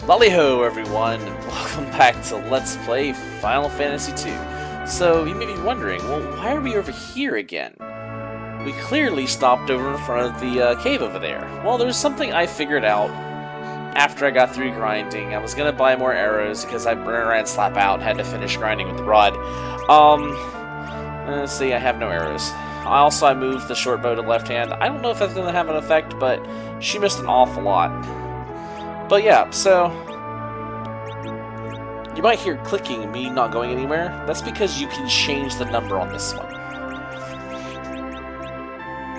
Lali-ho, everyone, and welcome back to Let's Play Final Fantasy II. So, you may be wondering, well, why are we over here again? We clearly stopped over in front of the cave over there. Well, there's something I figured out after I got through grinding. I was gonna buy more arrows because I ran slap out and had to finish grinding with the rod. Let's see, I have no arrows. I moved the short bow to left hand. I don't know if that's gonna have an effect, but she missed an awful lot. But yeah, so you might hear clicking, me not going anywhere. That's because you can change the number on this one.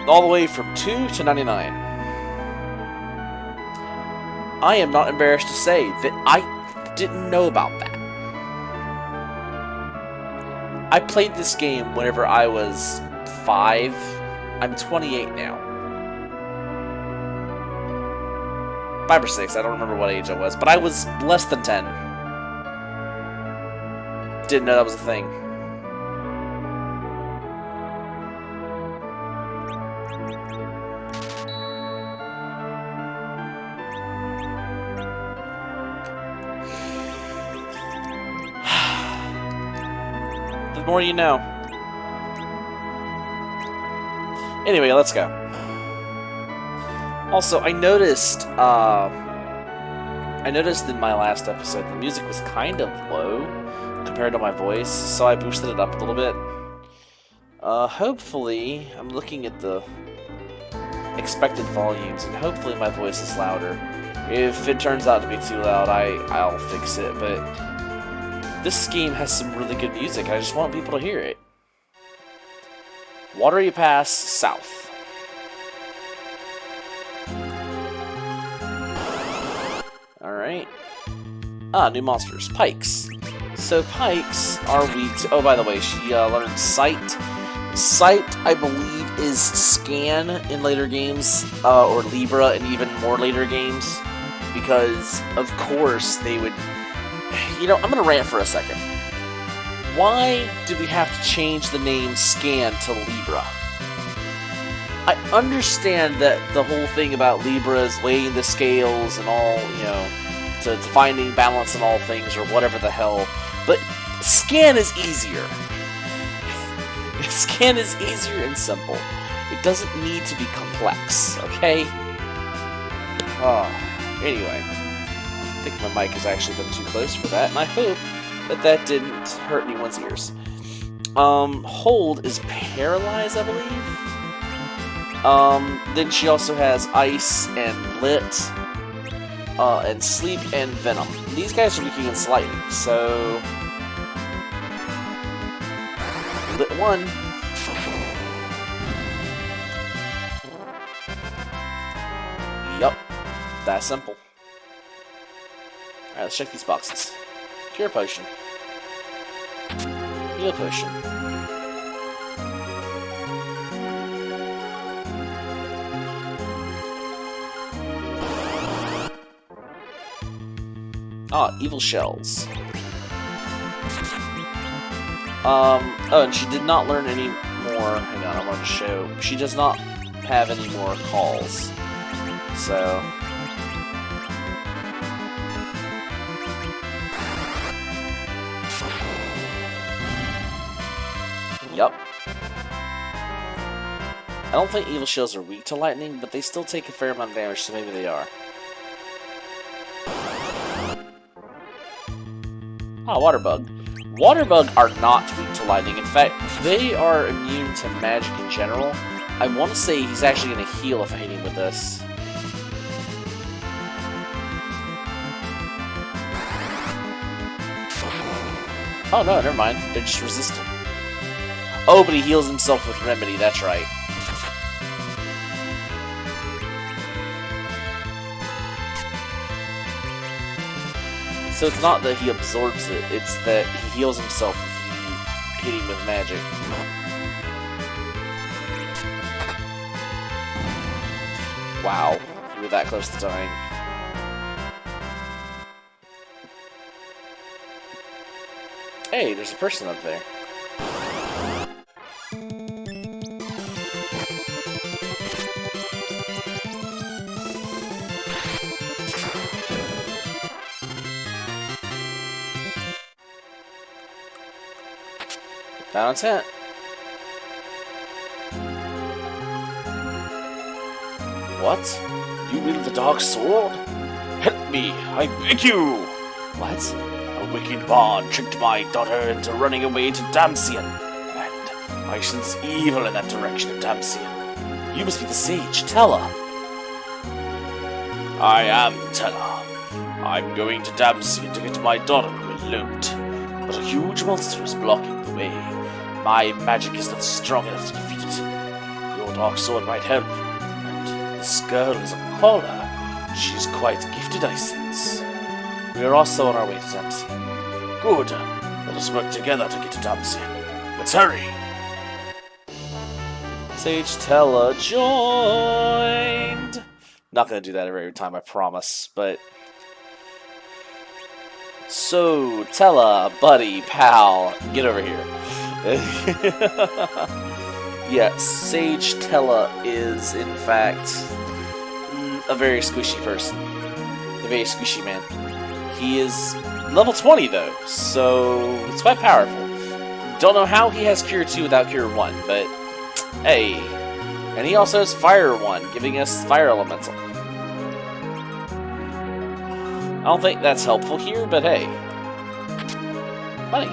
All the way from 2 to 99. I am not embarrassed to say that I didn't know about that. I played this game whenever I was 5. I'm 28 now. 5 or 6, I don't remember what age I was, but I was less than 10. Didn't know that was a thing. The more you know. Anyway, let's go. Also, I noticed in my last episode the music was kind of low compared to my voice, so I boosted it up a little bit. Hopefully, I'm looking at the expected volumes, and hopefully my voice is louder. If it turns out to be too loud, I'll fix it, but this game has some really good music, and I just want people to hear it. Watery Pass South. Alright. New monsters. Pikes. So pikes are weak to... Oh, by the way, she learned Sight. Sight, I believe, is Scan in later games, or Libra in even more later games, because, of course, they would... You know, I'm gonna rant for a second. Why do we have to change the name Scan to Libra? I understand that the whole thing about Libra is weighing the scales and all, you know, to finding balance in all things or whatever the hell, but Scan is easier. Scan is easier and simple. It doesn't need to be complex, okay? Anyway, I think my mic has actually been too close for that, and I hope that didn't hurt anyone's ears. Hold is Paralyze, I believe? Then she also has Ice and Lit, and Sleep and Venom. These guys are weak against lightning, so... Lit 1. Yup. That simple. Alright, let's check these boxes. Cure Potion. Heal Potion. Evil Shells. Oh, and she did not learn any more. Hang on, I want to show. She does not have any more calls. So. Yup. I don't think Evil Shells are weak to lightning, but they still take a fair amount of damage, so maybe they are. Waterbug. Waterbug are not weak to lightning. In fact, they are immune to magic in general. I want to say he's actually going to heal if I hit him with this. Oh no, never mind. They're just resistant. Oh, but he heals himself with Remedy, that's right. So it's not that he absorbs it, it's that he heals himself if you hit him with magic. Wow, you were that close to dying. Hey, there's a person up there. Down on 10. What? You wield the dark sword? Help me, I beg you! What? A wicked bard tricked my daughter into running away to Damcyan, and I sense evil in that direction of Damcyan. You must be the sage, tell her. I am Teller. I'm going to Damcyan to get my daughter who eloped, but a huge monster is blocking the way. My magic is not strong enough to defeat it. Your dark sword might help, and this girl is a caller. She's quite gifted, I sense. We are also on our way to Damcyan. Good. Let us work together to get to Damcyan. Let's hurry. Sage Teller joined. Not gonna do that every time, I promise, but... So, Tella, buddy, pal, get over here. Yes, Sage Tella is, in fact, a very squishy person. A very squishy man. He is level 20, though, so it's quite powerful. Don't know how he has Cure 2 without Cure 1, but hey. And he also has Fire 1, giving us Fire Elemental. I don't think that's helpful here, but hey. Money.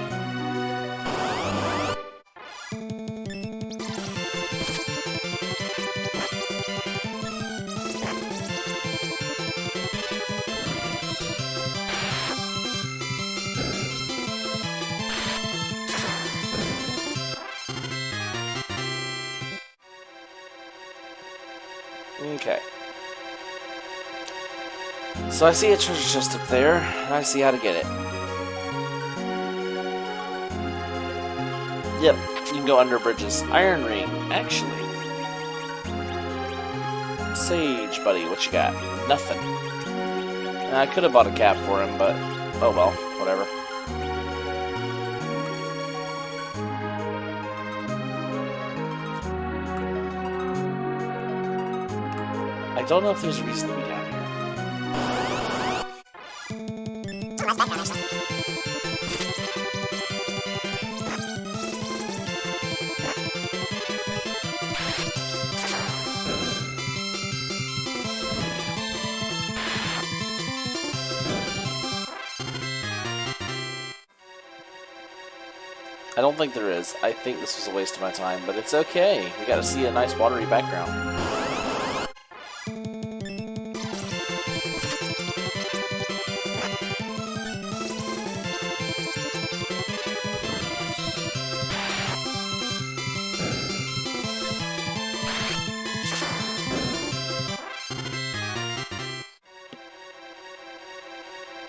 Okay. So I see a treasure chest up there, and I see how to get it. Yep, you can go under bridges. Iron Ring, actually. Sage, buddy, what you got? Nothing. I could have bought a cap for him, but oh well, whatever. I don't know if there's a reason to be down here. I don't think there is. I think this was a waste of my time, but it's okay. We got to see a nice watery background.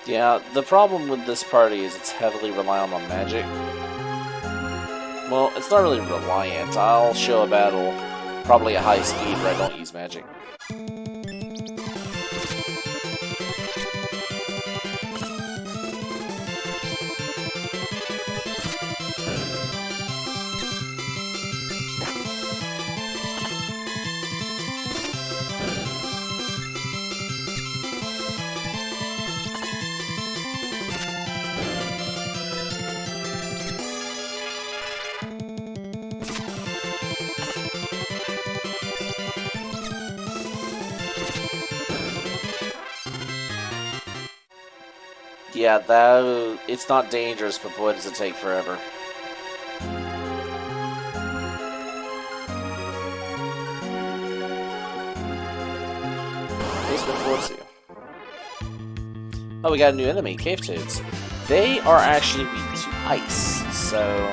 Yeah, the problem with this party is it's heavily reliant on magic. Well, it's not really reliant. I'll show a battle, probably at high speed, where I don't use magic. Yeah, that it's not dangerous, but boy does it take forever. Basement floor 2. Oh, we got a new enemy, Cave Toads. They are actually weak to ice, so...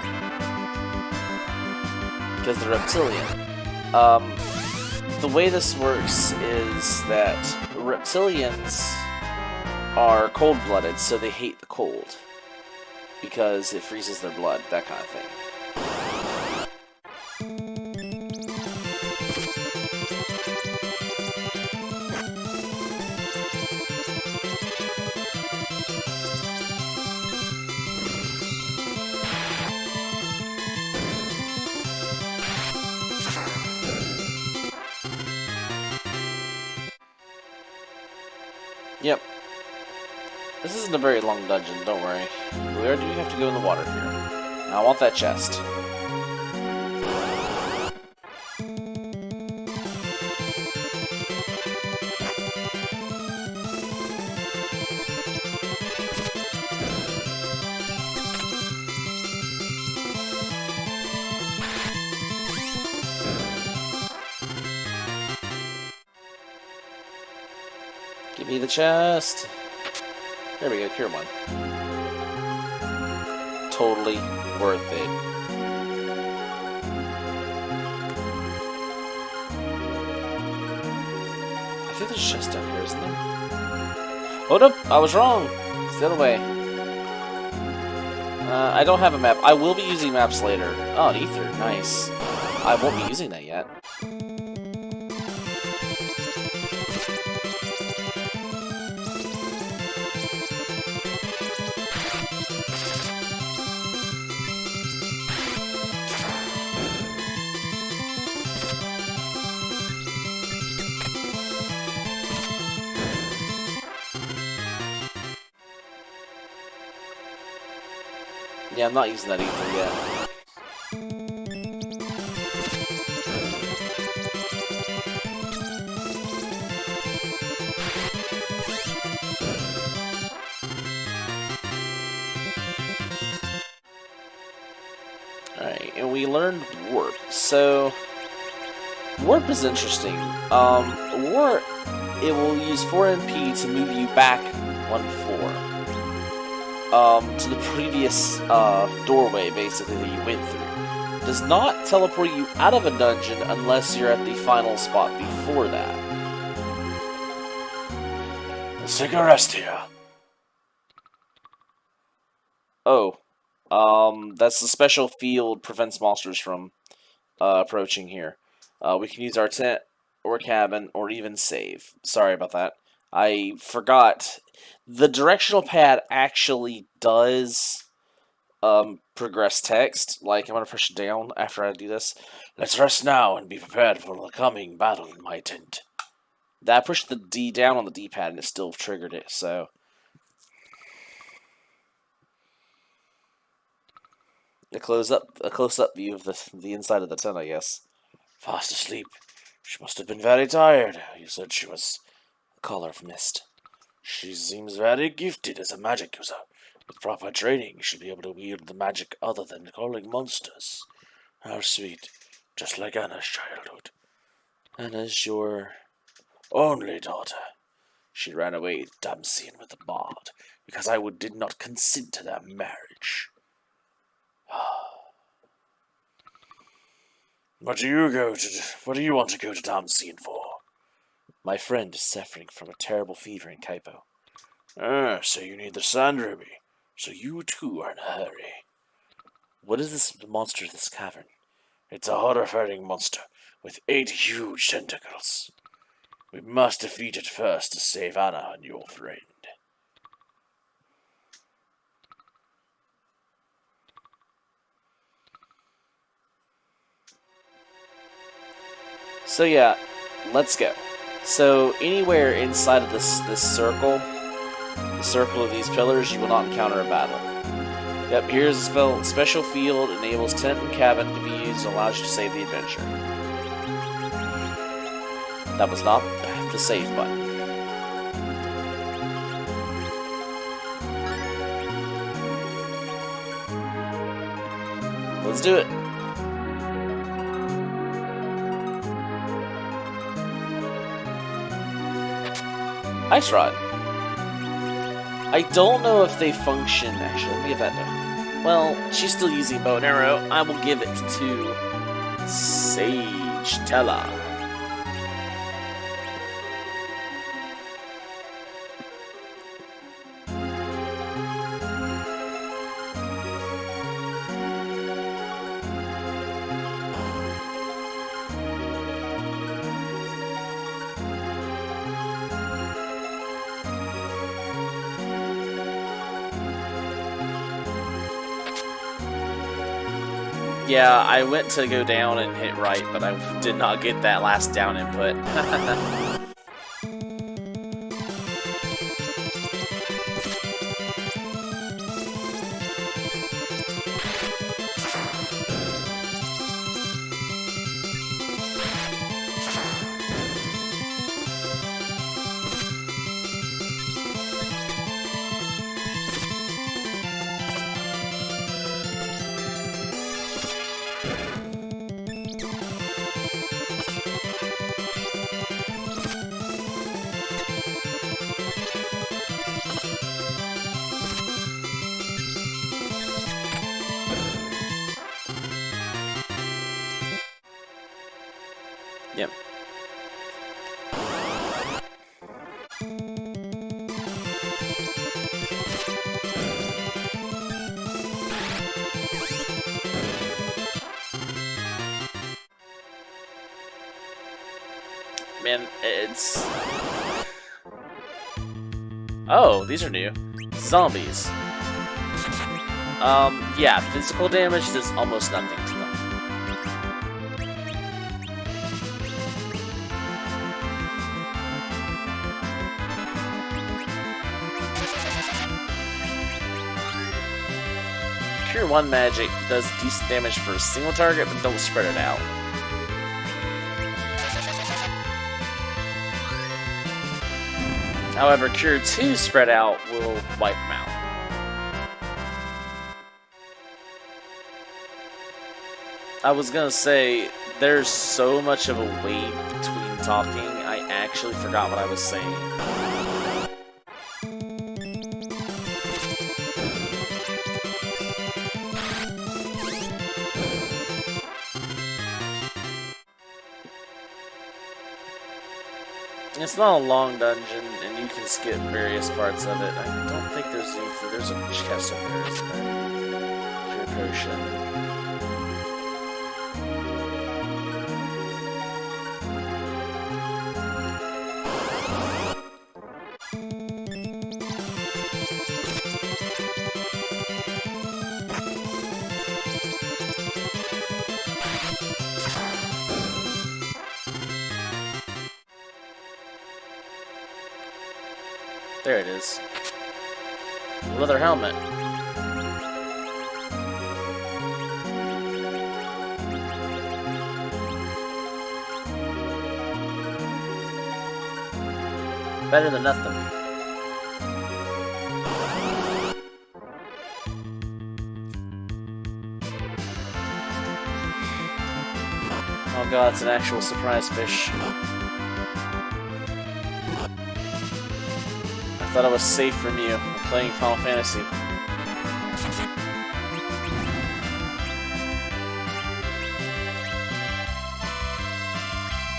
because they're reptilian. The way this works is that reptilians are cold-blooded, so they hate the cold because it freezes their blood, that kind of thing. Yep. This isn't a very long dungeon, don't worry. Where do you have to go in the water here? I want that chest. Give me the chest. There we go, cure one. Totally worth it. I think there's a chest down here, isn't there? Oh no, I was wrong. It's the other way. I don't have a map. I will be using maps later. Oh, an ether, nice. I won't be using that yet. Yeah, I'm not using that ether yet. Alright, and we learned warp. So, warp is interesting. Warp, it will use 4 MP to move you back 1 floor. To the previous doorway, basically, that you went through. Does not teleport you out of a dungeon unless you're at the final spot before that. Let's take a rest here. Oh. That's the special field prevents monsters from approaching here. We can use our tent, or cabin, or even save. Sorry about that. I forgot. The directional pad actually does progress text. Like, I'm going to push it down after I do this. Let's rest now and be prepared for the coming battle in my tent. I pushed the D down on the D-pad and it still triggered it, so... A close-up view of the inside of the tent, I guess. Fast asleep. She must have been very tired. You said she was a color of mist. She seems very gifted as a magic user. With proper training, she'll be able to wield the magic other than calling monsters. How sweet. Just like Anna's childhood. Anna's your only daughter. She ran away with Damcyan with the bard, because I did not consent to their marriage. What do you want to go to Damcyan for? My friend is suffering from a terrible fever in Kaipo. Ah, so you need the sand ruby. So you too are in a hurry. What is this monster in this cavern? It's a horrifying monster with 8 huge tentacles. We must defeat it first to save Anna and your friend. So yeah, let's go. So anywhere inside of this circle, the circle of these pillars, you will not encounter a battle. Yep, here's a spell. Special field enables tent and cabin to be used and allows you to save the adventure. That was not the save button. Let's do it. Ice Rod. I don't know if they function, actually. Let me give that to... Well, she's still using bow and arrow. I will give it to... Sage Tella. Yeah, I went to go down and hit right, but I did not get that last down input. Hybrids. Oh, these are new. Zombies. Yeah, physical damage does almost nothing to them. Cure 1 magic does decent damage for a single target, but don't spread it out. However, Cure 2 spread out will wipe them out. I was gonna say, there's so much of a wait between talking, I actually forgot what I was saying. It's not a long dungeon, and you can skip various parts of it. I don't think there's anything. There's a chest over there, isn't there? Cure potion. There it is. Leather helmet. Better than nothing. Oh god, it's an actual surprise fish. I thought I was safe from you. I'm playing Final Fantasy.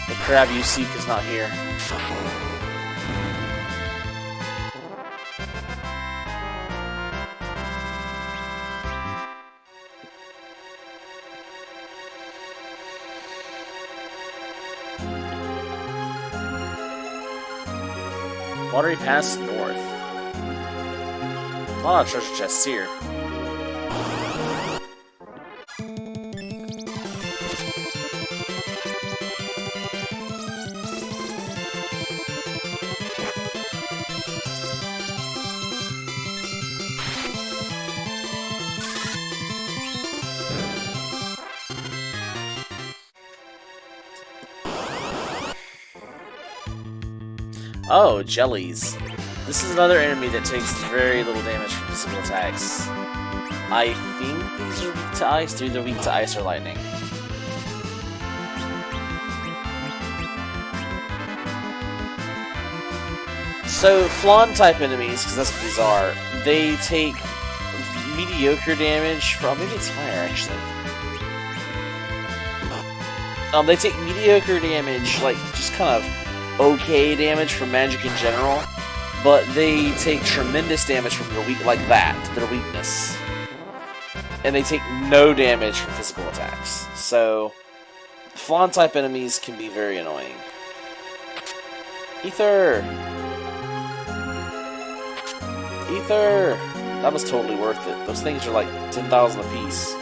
The crab you seek is not here. Watery Pass North. A lot of treasure chests here. Oh, jellies. This is another enemy that takes very little damage from physical attacks. I think these are weak to ice. They're either weak to ice or lightning. So, flan type enemies, because that's what these are, they take mediocre damage from. Maybe it's fire actually. They take mediocre damage, like just kind of okay damage from magic in general, but they take tremendous damage from their their weakness. And they take no damage from physical attacks. So, flan type enemies can be very annoying. Ether! Ether! That was totally worth it. Those things are like 10,000 apiece.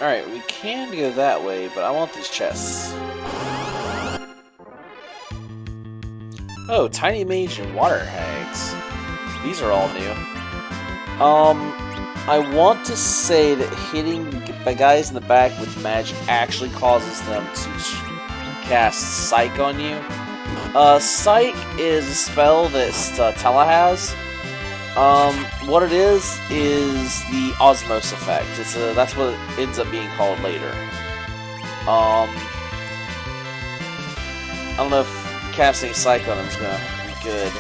Alright, we can go that way, but I want these chests. Oh, Tiny Mage and Water Hags. These are all new. I want to say that hitting the guys in the back with magic actually causes them to cast Psych on you. Psych is a spell that Tella has. What it is the osmos effect. That's what it ends up being called later. I don't know if casting Psych on him is gonna be good.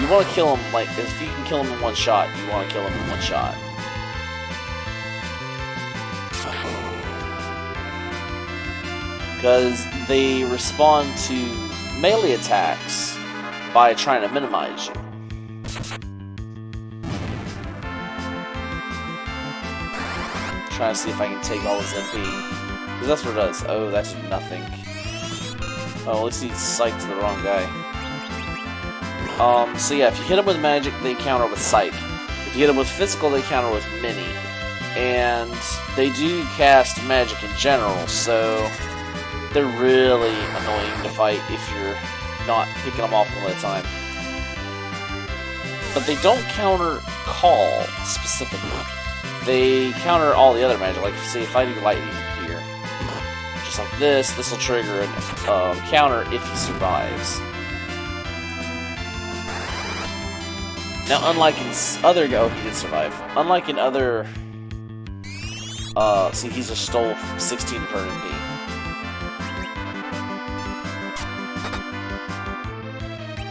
You want to kill him, like, if you can kill him in one shot, you want to kill him in one shot. because they respond to melee attacks by trying to minimize you. Trying to see if I can take all his MP, because that's what it does. Oh, that did nothing. Oh, at least he psyched the wrong guy. So yeah, if you hit him with magic, they counter with psych. If you hit him with physical, they counter with mini. And they do cast magic in general, so they're really annoying to fight if you're not picking them off one at a time. But they don't counter call specifically. They counter all the other magic. Like, say, if I do lightning here, just like this will trigger a counter if he survives. Now, unlike in other... Oh, he did survive. Unlike in other... see, he just stole 16 per MP.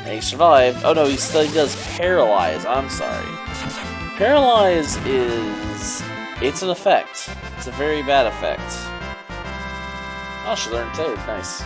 And he survived. Oh no, he does Paralyze. I'm sorry. Paralyze is... It's an effect. It's a very bad effect. Oh, she learned Toad. Nice.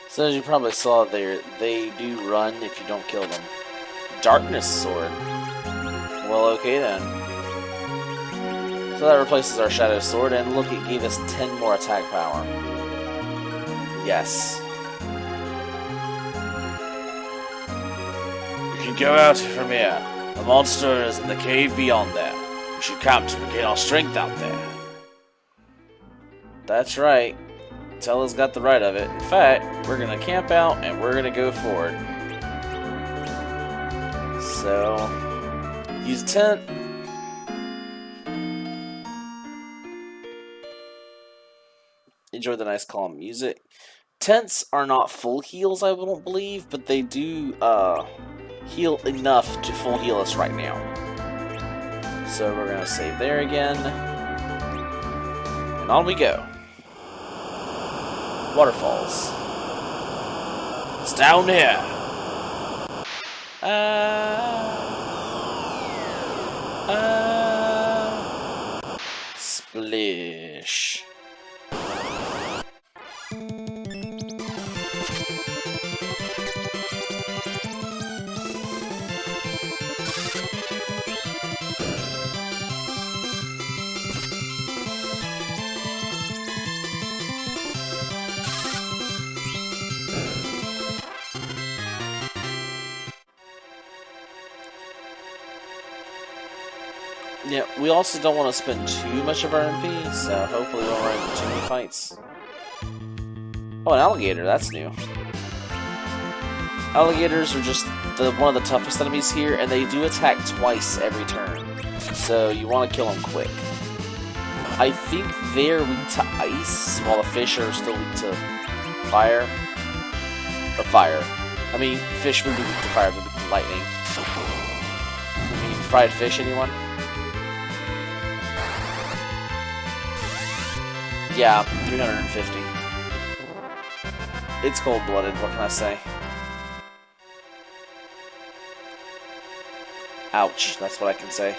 So as you probably saw there, they do run if you don't kill them. Darkness Sword. Well, okay then. So that replaces our Shadow Sword, and look, it gave us 10 more attack power. Yes. You can go out from here. The monster is in the cave beyond there. We should camp to regain our strength out there. That's right. Tella's got the right of it. In fact, we're gonna camp out and we're gonna go forward. So, use a tent. Enjoy the nice calm music. Tents are not full heals, I don't believe, but they do heal enough to full heal us right now. So we're gonna save there again. And on we go. Waterfalls. It's down here. Splish. Yeah, we also don't want to spend too much of our MP, so hopefully we don't run into too many fights. Oh, an alligator, that's new. Alligators are just one of the toughest enemies here, and they do attack twice every turn. So you want to kill them quick. I think they're weak to ice, while the fish are still weak to fire. Or fire. I mean, fish would be weak to fire, but weak to lightning. I mean, fried fish, anyone? Yeah, 350. It's cold-blooded, what can I say? Ouch, that's what I can say.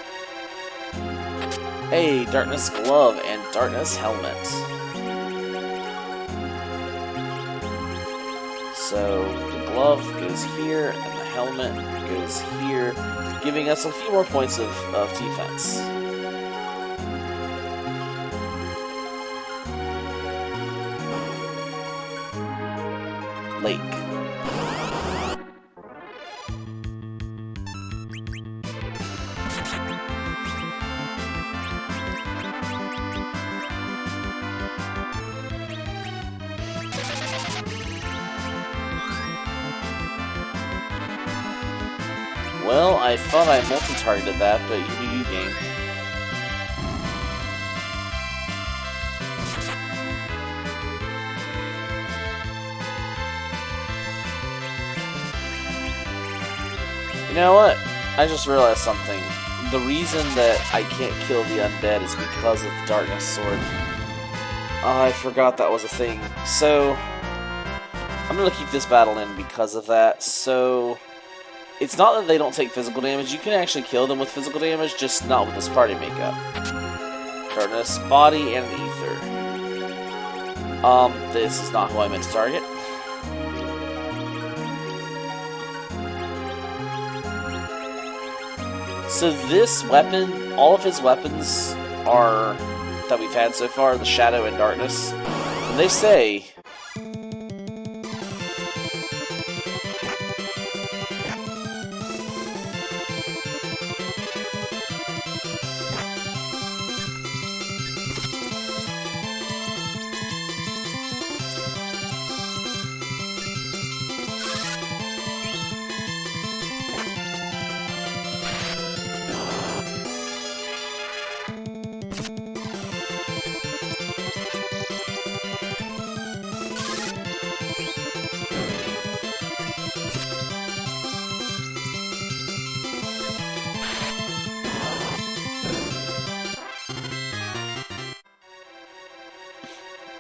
Hey, Darkness Glove and Darkness Helmet. So, the glove goes here, and the helmet goes here, giving us a few more points of defense. Lake. Well, I thought I multi-targeted that, but you do you, game. You know what? I just realized something. The reason that I can't kill the undead is because of the Darkness Sword. I forgot that was a thing. So, I'm going to keep this battle in because of that. So, it's not that they don't take physical damage. You can actually kill them with physical damage, just not with this party makeup. Darkness, Body, and Ether. This is not who I meant to target. So this weapon, all of his weapons are, that we've had so far, the Shadow and Darkness. And they say,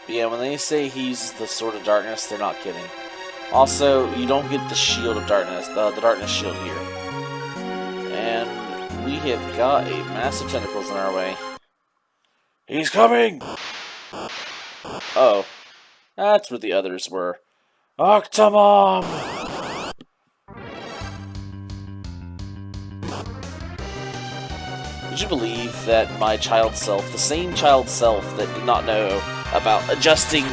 yeah, when they say he's the Sword of Darkness, they're not kidding. Also, you don't get the Shield of Darkness, the Darkness Shield here. And we have got a massive tentacles in our way. He's coming! Oh, that's where the others were. Octomom! Would you believe that my child self, the same child self that did not know about adjusting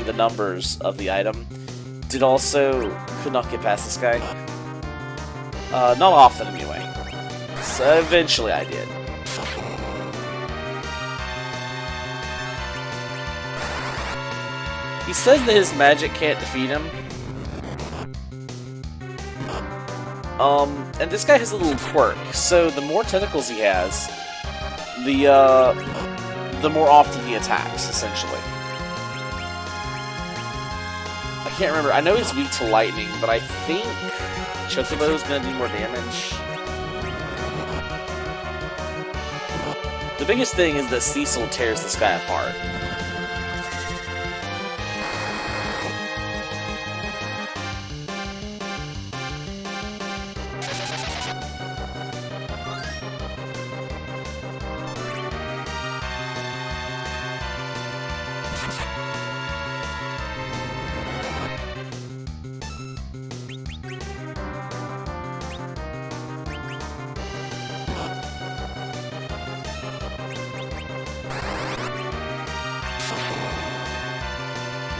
the numbers of the item, could not get past this guy? Not often anyway. So eventually I did. He says that his magic can't defeat him. And this guy has a little quirk. So the more tentacles he has, the more often he attacks, essentially. I can't remember. I know he's weak to lightning, but I think Chocobo is going to do more damage. The biggest thing is that Cecil tears this guy apart.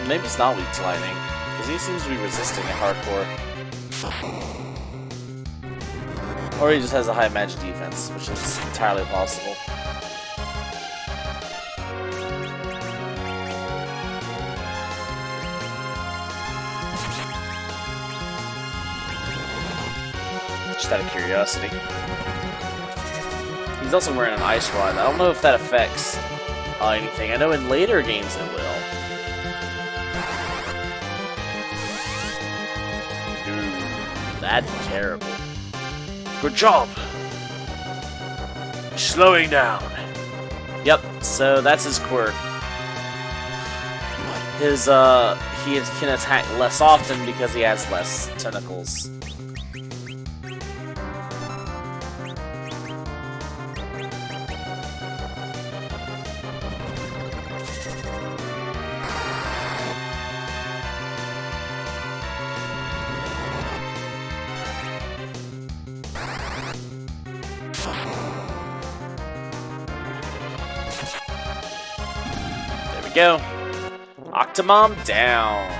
Maybe it's not weak to lightning, because he seems to be resisting it hardcore. Or he just has a high magic defense, which is entirely possible. Just out of curiosity. He's also wearing an ice rod. I don't know if that affects anything. I know in later games it will. That's terrible. Good job! Slowing down. Yep, so that's his quirk. He can attack less often because he has less tentacles. Go. Octomom down.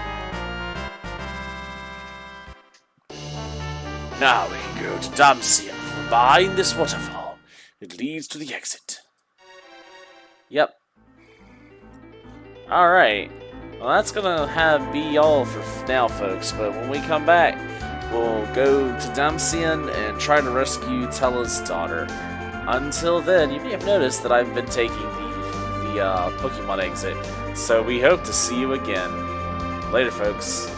Now we can go to Damcyan from behind this waterfall. It leads to the exit. Yep. Alright. Well, that's gonna be all for now, folks. But when we come back, we'll go to Damcyan and try to rescue Tella's daughter. Until then, you may have noticed that I've been taking the Pokemon exit. So we hope to see you again. Later, folks.